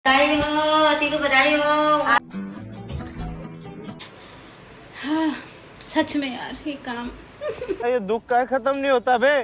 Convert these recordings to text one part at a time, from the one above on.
बधाई हो, अति को बधाई हो। हाँ, सच में यार ये काम ये दुख का खत्म नहीं होता बे।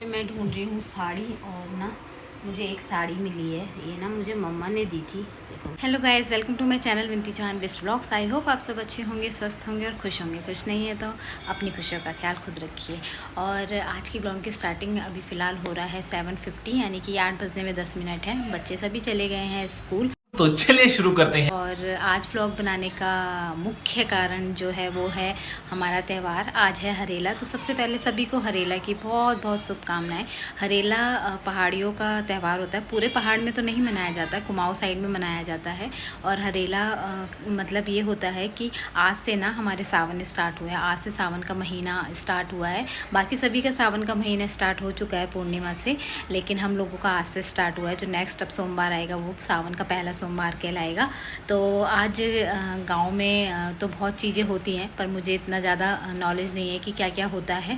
मैं ढूंढ रही हूँ साड़ी और ना मुझे एक साड़ी मिली है, ये ना मुझे मम्मा ने दी थी। देखो, hello guys, welcome to my channel Vinti Chauhan best vlogs. I hope आप सब अच्छे होंगे, स्वस्थ होंगे और खुश होंगे। खुश नहीं है तो अपनी खुशियों का ख्याल खुद रखिए। और आज की ब्लॉग की स्टार्टिंग अभी फ़िलहाल हो रहा है 7:50, यानी कि 8 बजने में 10 मिनट है। बच्चे सभी चले गए हैं स्कूल। तो चलिए शुरू करते हैं। और आज व्लॉग बनाने का मुख्य कारण जो है वो है हमारा त्यौहार। आज है हरेला, तो सबसे पहले सभी को हरेला की बहुत बहुत शुभकामनाएं। हरेला पहाड़ियों का त्यौहार होता है, पूरे पहाड़ में तो नहीं मनाया जाता, कुमाऊं साइड में मनाया जाता है। और हरेला मतलब ये होता है कि आज से ना हमारे सावन स्टार्ट हुए हैं, आज से सावन का महीना स्टार्ट हुआ है। बाकी सभी का सावन का महीना स्टार्ट हो चुका है पूर्णिमा से, लेकिन हम लोगों का आज से स्टार्ट हुआ है। जो नेक्स्ट अब सोमवार आएगा वो सावन का पहला सोमवार कहलाएगा। तो आज गांव में तो बहुत चीज़ें होती हैं, पर मुझे इतना ज़्यादा नॉलेज नहीं है कि क्या क्या होता है।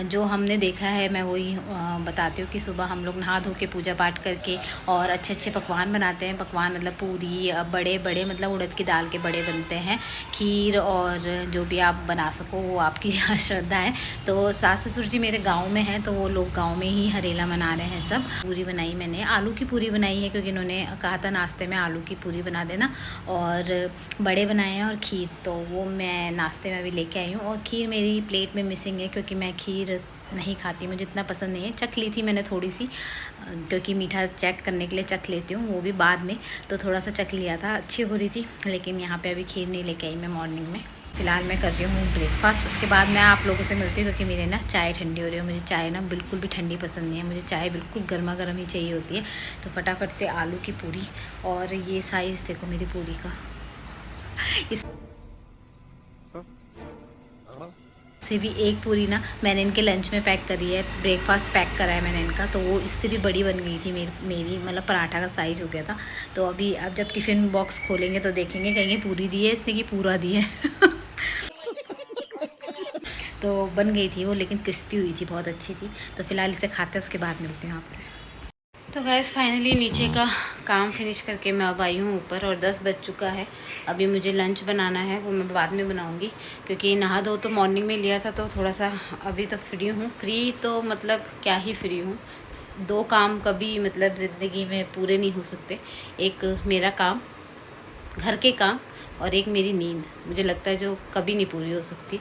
जो हमने देखा है मैं वही बताती हूँ कि सुबह हम लोग नहा धो के पूजा पाठ करके और अच्छे अच्छे पकवान बनाते हैं। पकवान मतलब पूरी, बड़े बड़े मतलब उड़द की दाल के बड़े बनते हैं, खीर और जो भी आप बना सको वो आपकी श्रद्धा है। तो सास ससुर जी मेरे गाँव में हैं, तो वो लोग गाँव में ही हरेला मना रहे हैं। सब पूरी बनाई मैंने, आलू की पूरी बनाई है, क्योंकि इन्होंने कहा था नाश्ते में आलू की पूरी बना देना। और बड़े बनाए हैं और खीर, तो वो मैं नाश्ते में भी लेके आई हूँ। और खीर मेरी प्लेट में मिसिंग है, क्योंकि मैं खीर नहीं खाती, मुझे इतना पसंद नहीं है। चख ली थी मैंने थोड़ी सी, क्योंकि मीठा चेक करने के लिए चख लेती हूँ, वो भी बाद में, तो थोड़ा सा चख लिया था, अच्छी हो रही थी। लेकिन यहाँ पे अभी खीर नहीं लेके आई मैं मॉर्निंग में। फ़िलहाल मैं कर रही हूँ ब्रेकफास्ट, उसके बाद मैं आप लोगों से मिलती हूँ, क्योंकि मेरे ना चाय ठंडी हो रही है। मुझे चाय ना बिल्कुल भी ठंडी पसंद नहीं है, मुझे चाय बिल्कुल गर्मा गर्म ही चाहिए होती है। तो फटाफट से आलू की पूरी, और ये साइज़ देखो मेरी पूरी का, इस से भी एक पूरी ना मैंने इनके लंच में पैक करी है, ब्रेकफास्ट पैक करा है मैंने इनका, तो वो इससे भी बड़ी बन गई थी मेरी मतलब पराठा का साइज़ हो गया था। तो अभी अब जब टिफ़िन बॉक्स खोलेंगे तो देखेंगे, कहेंगे पूरी दी है इसने कि पूरा दी है। तो बन गई थी वो, लेकिन क्रिस्पी हुई थी, बहुत अच्छी थी। तो फ़िलहाल इसे खाते हैं, उसके बाद मिलते हैं आपसे। तो गैस फाइनली नीचे का काम फिनिश करके मैं अब आई हूँ ऊपर, और 10 बज चुका है। अभी मुझे लंच बनाना है, वो मैं बाद में बनाऊँगी, क्योंकि नहा धो तो मॉर्निंग में लिया था, तो थोड़ा सा अभी तो फ्री हूँ। फ्री तो मतलब क्या ही फ्री हूँ, 2 काम कभी मतलब ज़िंदगी में पूरे नहीं हो सकते। एक मेरा काम, घर के काम, और एक मेरी नींद, मुझे लगता है जो कभी नहीं पूरी हो सकती।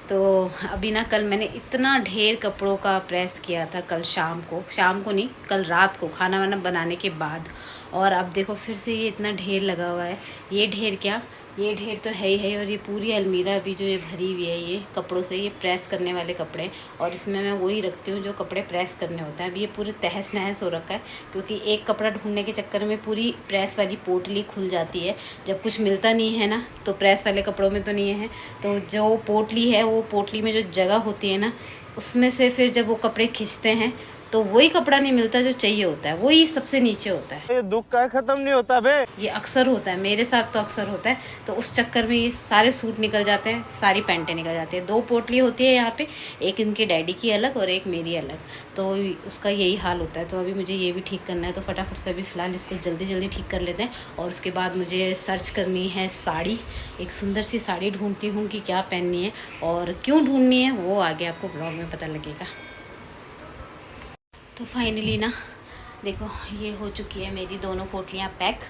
तो अभी ना कल मैंने इतना ढेर कपड़ों का प्रेस किया था, कल शाम को नहीं, कल रात को खाना वाना बनाने के बाद। और अब देखो फिर से ये इतना ढेर लगा हुआ है। ये ढेर क्या, ये ढेर तो है ही है। और ये पूरी अलमीरा अभी जो ये भरी हुई है ये कपड़ों से, ये प्रेस करने वाले कपड़े, और इसमें मैं वही रखती हूँ जो कपड़े प्रेस करने होते हैं। अभी ये पूरे तहस नहस हो रखा है, क्योंकि एक कपड़ा ढूंढने के चक्कर में पूरी प्रेस वाली पोटली खुल जाती है। जब कुछ मिलता नहीं है ना, तो प्रेस वाले कपड़ों में तो नहीं है, तो जो पोटली है, वो पोटली में जो जगह होती है ना, उसमें से फिर जब वो कपड़े खींचते हैं तो वही कपड़ा नहीं मिलता जो चाहिए होता है, वही सबसे नीचे होता है। ये दुख का खत्म नहीं होता बे। ये अक्सर होता है मेरे साथ, तो अक्सर होता है। तो उस चक्कर में ये सारे सूट निकल जाते हैं, सारी पैंटें निकल जाती हैं। 2 पोटली होती है यहाँ पे, एक इनके डैडी की अलग और एक मेरी अलग, तो उसका यही हाल होता है। तो अभी मुझे ये भी ठीक करना है, तो फटाफट से अभी फ़िलहाल इसको जल्दी जल्दी ठीक कर लेते हैं। और उसके बाद मुझे सर्च करनी है साड़ी, एक सुंदर सी साड़ी ढूँढती हूँ कि क्या पहननी है और क्यों ढूँढनी है, वो आगे आपको ब्लॉग में पता लगेगा। तो फाइनली ना देखो, ये हो चुकी है मेरी दोनों पोटलियाँ पैक।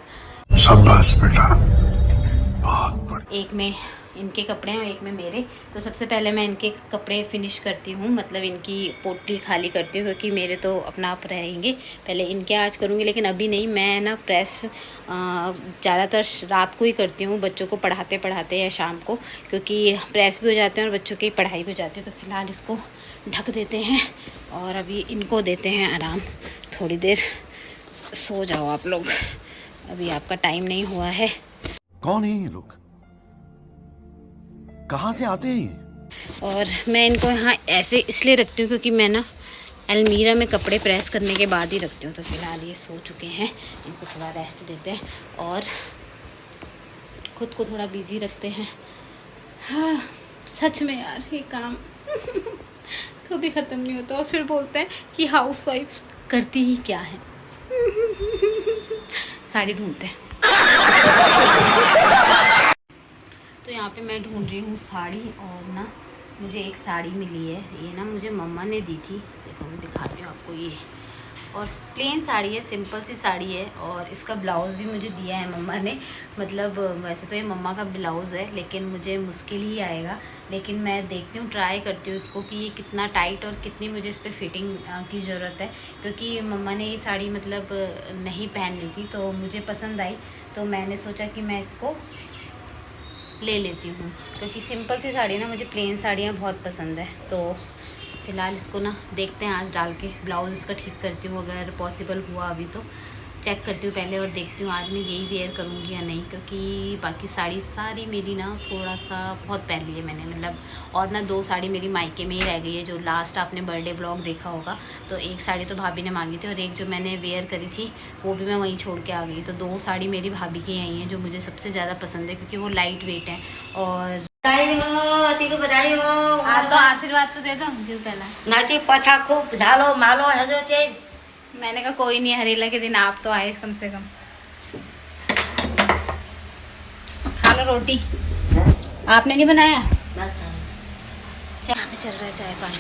शाबाश बेटा, बहुत बढ़िया। एक में इनके कपड़े हैं और एक में मेरे। तो सबसे पहले मैं इनके कपड़े फिनिश करती हूँ, मतलब इनकी पोटली खाली करती हूँ, क्योंकि मेरे तो अपना आप रहेंगे। पहले इनके आज करूँगी, लेकिन अभी नहीं। मैं ना प्रेस ज़्यादातर रात को ही करती हूँ, बच्चों को पढ़ाते पढ़ाते या शाम को, क्योंकि प्रेस भी हो जाते हैं और बच्चों की पढ़ाई भी हो जाती है। तो फ़िलहाल इसको ढक देते हैं और अभी इनको देते हैं आराम। थोड़ी देर सो जाओ आप लोग, अभी आपका टाइम नहीं हुआ है। कौन है ये लोग, कहाँ से आते हैं ये? और मैं इनको यहाँ ऐसे इसलिए रखती हूँ, क्योंकि मैं ना अलमीरा में कपड़े प्रेस करने के बाद ही रखती हूँ। तो फ़िलहाल ये सो चुके हैं, इनको थोड़ा रेस्ट देते हैं और ख़ुद को थोड़ा बिज़ी रखते हैं। हाँ, सच में यार ये काम कभी ख़त्म नहीं होता। और फिर बोलते हैं कि हाउसवाइफ्स करती ही क्या है। साड़ी ढूंढते हैं। तो यहाँ पे मैं ढूंढ रही हूँ साड़ी, और ना मुझे एक साड़ी मिली है। ये ना मुझे मम्मा ने दी थी, देखो मैं दिखाती हूँ आपको। ये और प्लेन साड़ी है, सिंपल सी साड़ी है, और इसका ब्लाउज़ भी मुझे दिया है मम्मा ने। मतलब वैसे तो ये मम्मा का ब्लाउज़ है, लेकिन मुझे मुश्किल ही आएगा। लेकिन मैं देखती हूँ, ट्राई करती हूँ इसको कि ये कितना टाइट और कितनी मुझे इस पर फिटिंग की ज़रूरत है। क्योंकि मम्मा ने ये साड़ी मतलब नहीं पहन ली थी, तो मुझे पसंद आई, तो मैंने सोचा कि मैं इसको ले लेती हूँ। क्योंकि सिंपल सी साड़ी ना, मुझे प्लेन साड़ियाँ बहुत पसंद है। तो फ़िलहाल इसको ना देखते हैं, आज डाल के ब्लाउज़ इसका ठीक करती हूँ। अगर पॉसिबल हुआ अभी तो चेक करती हूँ पहले, और देखती हूँ आज मैं यही वेयर करूँगी या नहीं। क्योंकि बाकी साड़ी सारी मेरी ना थोड़ा सा बहुत पहन ली है मैंने, मतलब। और ना 2 साड़ी मेरी मायके में ही रह गई है, जो लास्ट आपने बर्थडे व्लॉग देखा होगा। तो एक साड़ी तो भाभी ने मांगी थी, और एक जो मैंने वेयर करी थी वो भी मैं वहीं छोड़ के आ गई। तो 2 साड़ी मेरी भाभी की आई हैं, जो मुझे सबसे ज़्यादा पसंद है, क्योंकि वो लाइट वेट हैं। और बधाई हो तो आशीर्वाद तो दे दो जो पहला। नाती पथा खूब झालो मालो हजो ते। मैंने कहा कोई नहीं, हरेला के दिन आप तो आए कम से कम। खा लो रोटी। आपने नहीं बनाया? यहाँ पे चल रहा है चाय पानी।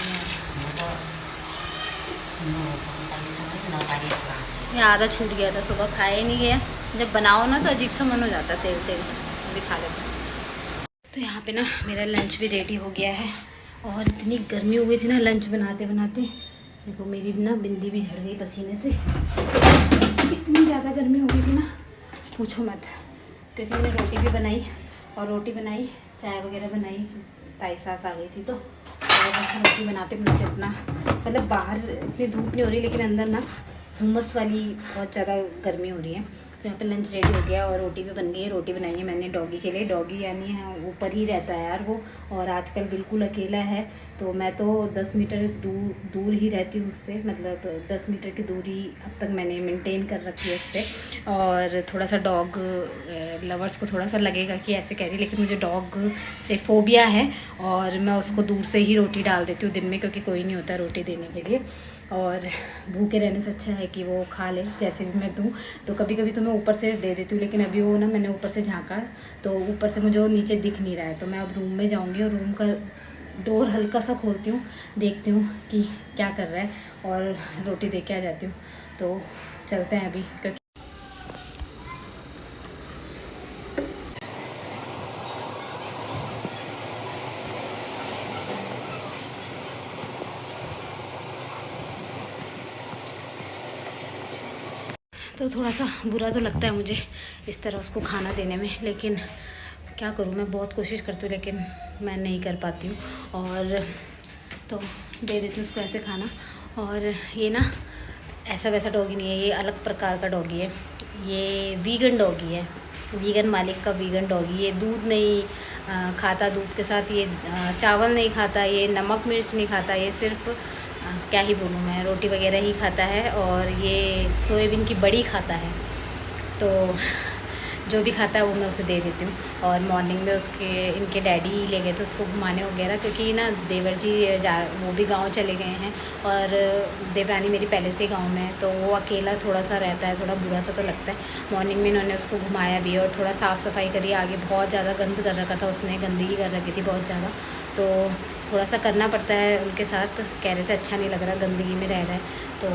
ये आधा छूट गया था, सुबह खाया ही नहीं गया। जब बनाओ ना तो अजीब सा मन हो जाता है, तेल तेल भी खा लेते हैं। तो यहाँ पे ना मेरा लंच भी रेडी हो गया है, और इतनी गर्मी हो गई थी ना लंच बनाते बनाते। देखो मेरी ना बिंदी भी झड़ गई पसीने से, इतनी ज़्यादा गर्मी हो गई थी ना, पूछो मत। क्योंकि मैंने रोटी भी बनाई, और रोटी बनाई, चाय वगैरह बनाई, ताई सास आ गई थी। तो और रोटी बनाते बनाते इतना, मतलब बाहर इतनी धूप नहीं हो रही, लेकिन अंदर ना हुमस वाली बहुत ज़्यादा गर्मी हो रही है। तो यहाँ पे लंच रेडी हो गया, और रोटी भी बन गई है। रोटी बनाई है मैंने डॉगी के लिए। डॉगी यानी ऊपर ही रहता है यार वो, और आजकल बिल्कुल अकेला है। तो मैं तो 10 मीटर दूर ही रहती हूँ उससे, मतलब 10 मीटर की दूरी अब तक मैंने मेंटेन कर रखी है उससे। और थोड़ा सा डॉग लवर्स को थोड़ा सा लगेगा कि ऐसे कह रही, लेकिन मुझे डॉग से फ़ोबिया है, और मैं उसको दूर से ही रोटी डाल देती हूँ दिन में, क्योंकि कोई नहीं होता रोटी देने के लिए। और भूखे रहने से अच्छा है कि वो खा ले जैसे भी मैं दूँ। तो कभी कभी तो मैं ऊपर से दे देती हूँ, लेकिन अभी वो ना मैंने ऊपर से झांका, तो ऊपर से मुझे वो नीचे दिख नहीं रहा है। तो मैं अब रूम में जाऊँगी, और रूम का डोर हल्का सा खोलती हूँ, देखती हूँ कि क्या कर रहा है, और रोटी दे के आ जाती हूँ। तो चलते हैं अभी, क्योंकि तो थोड़ा सा बुरा तो लगता है मुझे इस तरह उसको खाना देने में, लेकिन क्या करूँ, मैं बहुत कोशिश करती हूँ, लेकिन मैं नहीं कर पाती हूँ। और तो दे देती हूँ उसको ऐसे खाना। और ये ना ऐसा वैसा डॉगी नहीं है, ये अलग प्रकार का डॉगी है। ये वीगन डॉगी है, वीगन मालिक का वीगन डॉगी। ये दूध नहीं खाता, दूध के साथ ये चावल नहीं खाता, ये नमक मिर्च नहीं खाता, ये सिर्फ क्या ही बोलूँ मैं, रोटी वगैरह ही खाता है। और ये सोयाबीन की बड़ी खाता है। तो जो भी खाता है वो मैं उसे दे देती हूँ। और मॉर्निंग में इनके डैडी ले गए थे उसको घुमाने वगैरह, क्योंकि ना देवर जी वो भी गांव चले गए हैं, और देवरानी मेरी पहले से गांव में है। तो वो अकेला थोड़ा सा रहता है, थोड़ा बुरा सा तो लगता है। मॉर्निंग में इन्होंने उसको घुमाया भी, और थोड़ा साफ़ सफाई करी। आगे बहुत ज़्यादा गंद कर रखा था उसने, गंदगी कर रखी थी बहुत ज़्यादा। तो थोड़ा सा करना पड़ता है उनके साथ। कह रहे थे अच्छा नहीं लग रहा गंदगी में रह रहा है। तो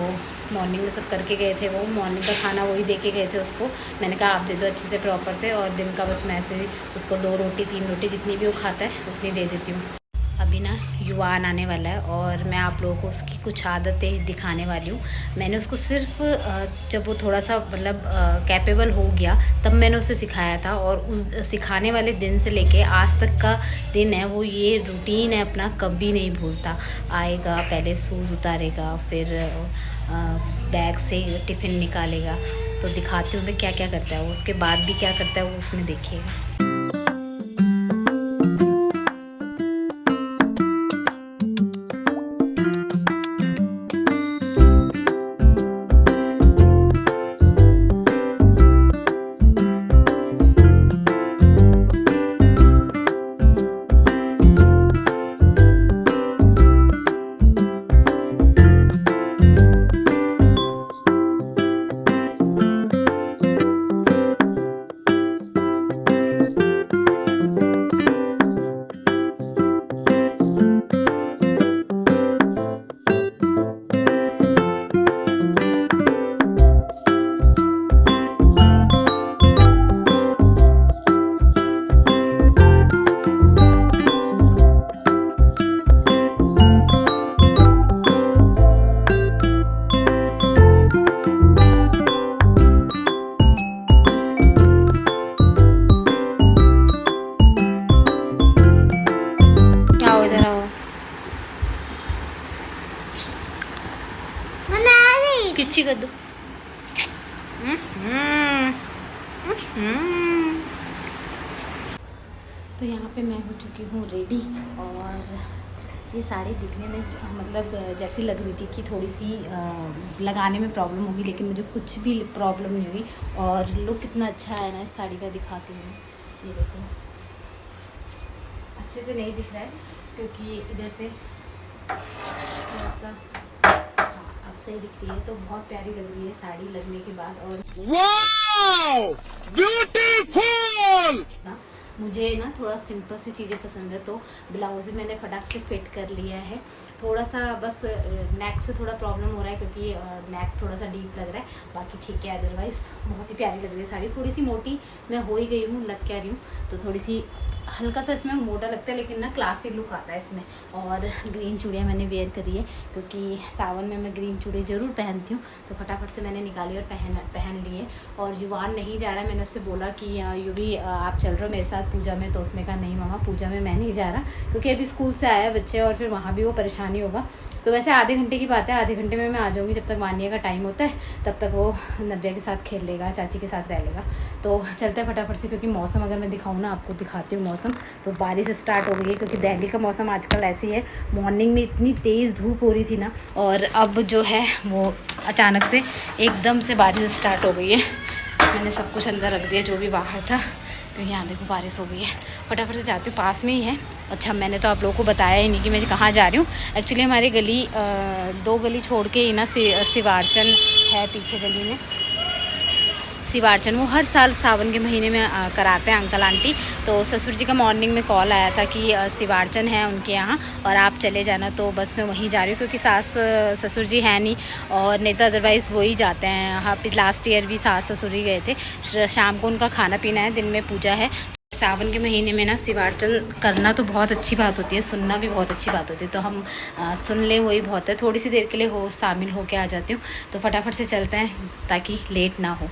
मॉर्निंग में सब करके गए थे, वो मॉर्निंग का खाना वही दे के गए थे उसको। मैंने कहा आप दे दो अच्छे से प्रॉपर से, और दिन का बस मैं ऐसे उसको 2 रोटी 3 रोटी जितनी भी वो खाता है उतनी दे देती हूँ। अभी ना युवान आने वाला है, और मैं आप लोगों को उसकी कुछ आदतें दिखाने वाली हूँ। मैंने उसको सिर्फ जब वो थोड़ा सा मतलब कैपेबल हो गया तब मैंने उसे सिखाया था, और उस सिखाने वाले दिन से लेके आज तक का दिन है वो ये रूटीन है अपना, कभी नहीं भूलता। आएगा, पहले शूज़ उतारेगा, फिर बैग से टिफ़िन निकालेगा। तो दिखाती हूँ मैं क्या क्या करता है वो, उसके बाद भी क्या करता है वो उसमें देखिएगा। तो यहाँ पे मैं हो चुकी हूँ रेडी, और ये साड़ी दिखने में मतलब जैसी लग रही थी कि थोड़ी सी लगाने में प्रॉब्लम होगी, लेकिन मुझे कुछ भी प्रॉब्लम नहीं हुई, और लुक कितना अच्छा है ना इस साड़ी का, दिखाती हूँ। ये देखो, अच्छे से नहीं दिख रहा है क्योंकि इधर से थोड़ा सा, हाँ अब सही दिखती है। तो बहुत प्यारी लग रही है साड़ी लगने के बाद। और वाओ ब्यूटीफुल। मुझे ना थोड़ा सिंपल सी चीज़ें पसंद है, तो ब्लाउज भी मैंने फटाक से फिट कर लिया है। थोड़ा सा बस नेक से थोड़ा प्रॉब्लम हो रहा है क्योंकि नेक थोड़ा सा डीप लग रहा है, बाकी ठीक है। अदरवाइज़ बहुत ही प्यारी लग रही है साड़ी। थोड़ी सी मोटी मैं हो ही गई हूँ, लग क्या रही हूँ, तो थोड़ी सी हल्का सा इसमें मोटा लगता है, लेकिन ना क्लासी लुक आता है इसमें। और ग्रीन चूड़ियाँ मैंने वेयर करी है क्योंकि सावन में मैं ग्रीन चूड़ी ज़रूर पहनती हूँ, तो फटाफट से मैंने निकाली और पहन लिए। और युवान नहीं जा रहा है, मैंने उससे बोला कि युवी आप चल रहे हो मेरे साथ पूजा में, तो उसने कहा नहीं मामा पूजा में मैं नहीं जा रहा, क्योंकि अभी स्कूल से आया बच्चे और फिर वहाँ भी वो परेशानी होगा। तो वैसे आधे घंटे की बात है, आधे घंटे में मैं आ जाऊँगी। जब तक वानिया का टाइम होता है तब तक वो नव्या के साथ खेल लेगा, चाची के साथ रह लेगा। तो चलते हैं फटाफट से, क्योंकि मौसम अगर मैं दिखाऊँ ना आपको, दिखाती हूँ मौसम, तो बारिश स्टार्ट हो गई है। क्योंकि दिल्ली का मौसम आजकल ऐसे ही है, मॉर्निंग में इतनी तेज़ धूप हो रही थी ना, और अब जो है वो अचानक से एकदम से बारिश स्टार्ट हो गई है। मैंने सब कुछ अंदर रख दिया जो भी बाहर था, तो यहाँ देखो बारिश हो गई है। फटाफट से जाती हूँ, पास में ही है। अच्छा मैंने तो आप लोगों को बताया ही नहीं कि मैं कहाँ जा रही हूँ। एक्चुअली हमारी गली 2 गली छोड़ के ही ना शिवार्चन है, पीछे गली में शिवार्चन। वो हर साल सावन के महीने में कराते हैं अंकल आंटी। तो ससुर जी का मॉर्निंग में कॉल आया था कि शिवार्चन है उनके यहाँ और आप चले जाना, तो बस मैं वहीं जा रही हूँ क्योंकि सास ससुर जी हैं नहीं, और नहीं तो अदरवाइज़ वो ही जाते हैं। हाँ लास्ट ईयर भी सास ससुर ही गए थे। शाम को उनका खाना पीना है, दिन में पूजा है। सावन के महीने में ना शिवार्चन करना तो बहुत अच्छी बात होती है, सुनना भी बहुत अच्छी बात होती है, तो हम सुन ले वही बहुत है। थोड़ी सी देर के लिए शामिल होके आ जाती हूँ, तो फटाफट से चलते हैं ताकि लेट ना हो।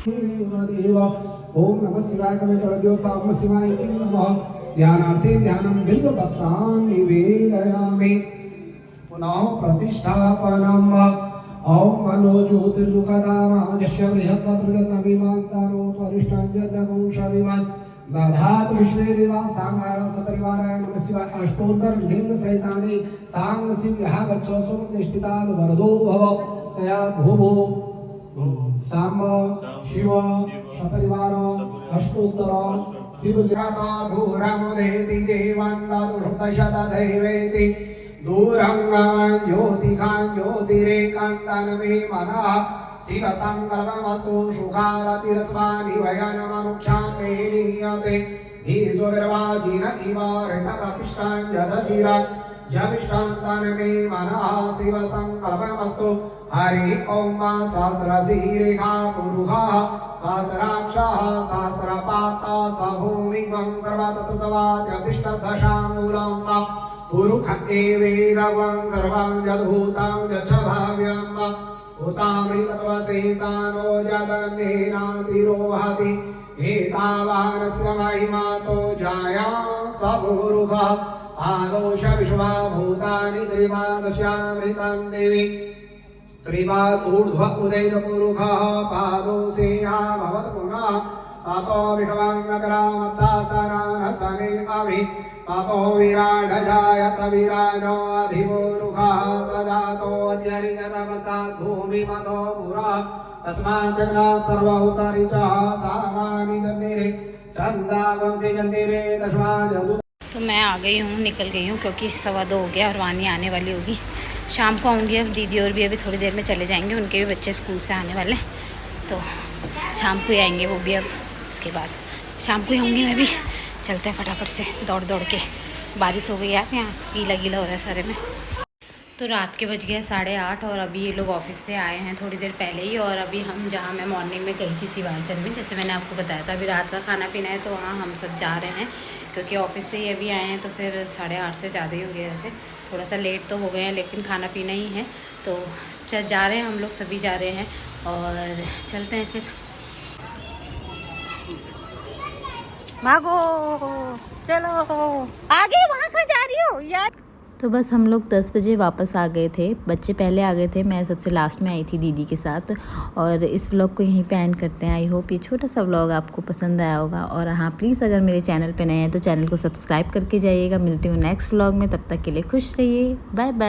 ओम नमः शिवाय कवितरद्यो साम शिवाय नमः। ध्यानार्थे ध्यानं बिल्वपत्रां निवेदयामि। पुनः प्रतिष्ठापनम् ओम मनो ज्योतिर्मुखदामाजस्य बृहत्पत्रगतनविमान्तारो त्वरिष्ठाञ्जलगुंशविमान् दधातु विश्वे देवा सांगाय सपरिवाराय नमः शिवाय। अष्टोत्तर लिंग सहितानि सांग सिंह गच्छो सुप्रतिष्ठिताद् वरदो भव तया भुवो साम शिव सपरिवार अष्टोत्तर शिवजाता धूरमुदेति देवान्तानुहृतशतदैवेति दूरङ्गमं ज्योतिरेकान्तनमे मनः शिवसङ्कल्पमस्तु सुखारतिरस्मानि वयनमनुक्षान्ते लीयते धीर्जोर्वाजिन इव ऋतप्रतिष्ठां जदधिरा जविष्टान्तनमे मनः शिवसङ्कल्पमस्तु। हरि ओम सहस्रशीरेखा पुरुषः सहस्राक्षः सहस्रपाता सभूमिं गर्भतश्रुतवाद्यतिष्ठदशाङ्गुलं पुरुष एवेदवं सर्वं यद्भूतं यच्च भाव्यं उतामृतत्वशेषानो यदन्नेनातिरोहति एतावानस्य महिमातो जाया सबुरुषः आदोष विश्वभूतानि त्रिपादश्यामृतं देवी त्रिपादूर्ध्व उदयपुरुषः पादोसेहा भवत् पुनः ततो विश्वङ्गरामत्सासनानसने अभि ततो विराडजायत विराजो अधिपुरुषः सजातो अत्यरिगतपसात् भूमिमतो पुरः तस्मात् जगन्नाथ सर्वहुतरिचः सामानि जन्तिरे चन्दावंसि जन्तिरे तस्मात्। तो मैं आ गई हूँ, निकल गई हूँ क्योंकि 2:15 हो गया और वानी आने वाली होगी। शाम को आऊँगी, अब दीदी और भी अभी थोड़ी देर में चले जाएंगे, उनके भी बच्चे स्कूल से आने वाले, तो शाम को ही आएंगे वो भी। अब उसके बाद शाम को ही आऊँगी मैं भी। चलते हैं फटाफट से दौड़ के। बारिश हो गई यार, यहाँ गीला गीला हो रहा है सारे में। तो रात के बज गए 8:30 और अभी ये लोग ऑफिस से आए हैं थोड़ी देर पहले ही। और अभी हम जहाँ मैं मॉर्निंग में गई थी शिवार्चन में, जैसे मैंने आपको बताया था, अभी रात का खाना पीना है, तो वहाँ हम सब जा रहे हैं क्योंकि ऑफिस से ही अभी आए हैं, तो फिर 8:30 से ज़्यादा ही हो गया। वैसे थोड़ा सा लेट तो हो गए हैं, लेकिन खाना पीना ही है, तो जा रहे हैं हम लोग, सभी जा रहे हैं और चलते हैं फिर। भागो चलो आगे, वहाँ कहाँ जा रही हो यार। तो बस हम लोग 10 बजे वापस आ गए थे। बच्चे पहले आ गए थे, मैं सबसे लास्ट में आई थी दीदी के साथ। और इस व्लॉग को यहीं पे एंड करते हैं। आई होप ये छोटा सा व्लॉग आपको पसंद आया होगा। और हाँ, प्लीज़ अगर मेरे चैनल पे नए हैं तो चैनल को सब्सक्राइब करके जाइएगा। मिलती हूँ नेक्स्ट व्लॉग में, तब तक के लिए खुश रहिए। Bye bye.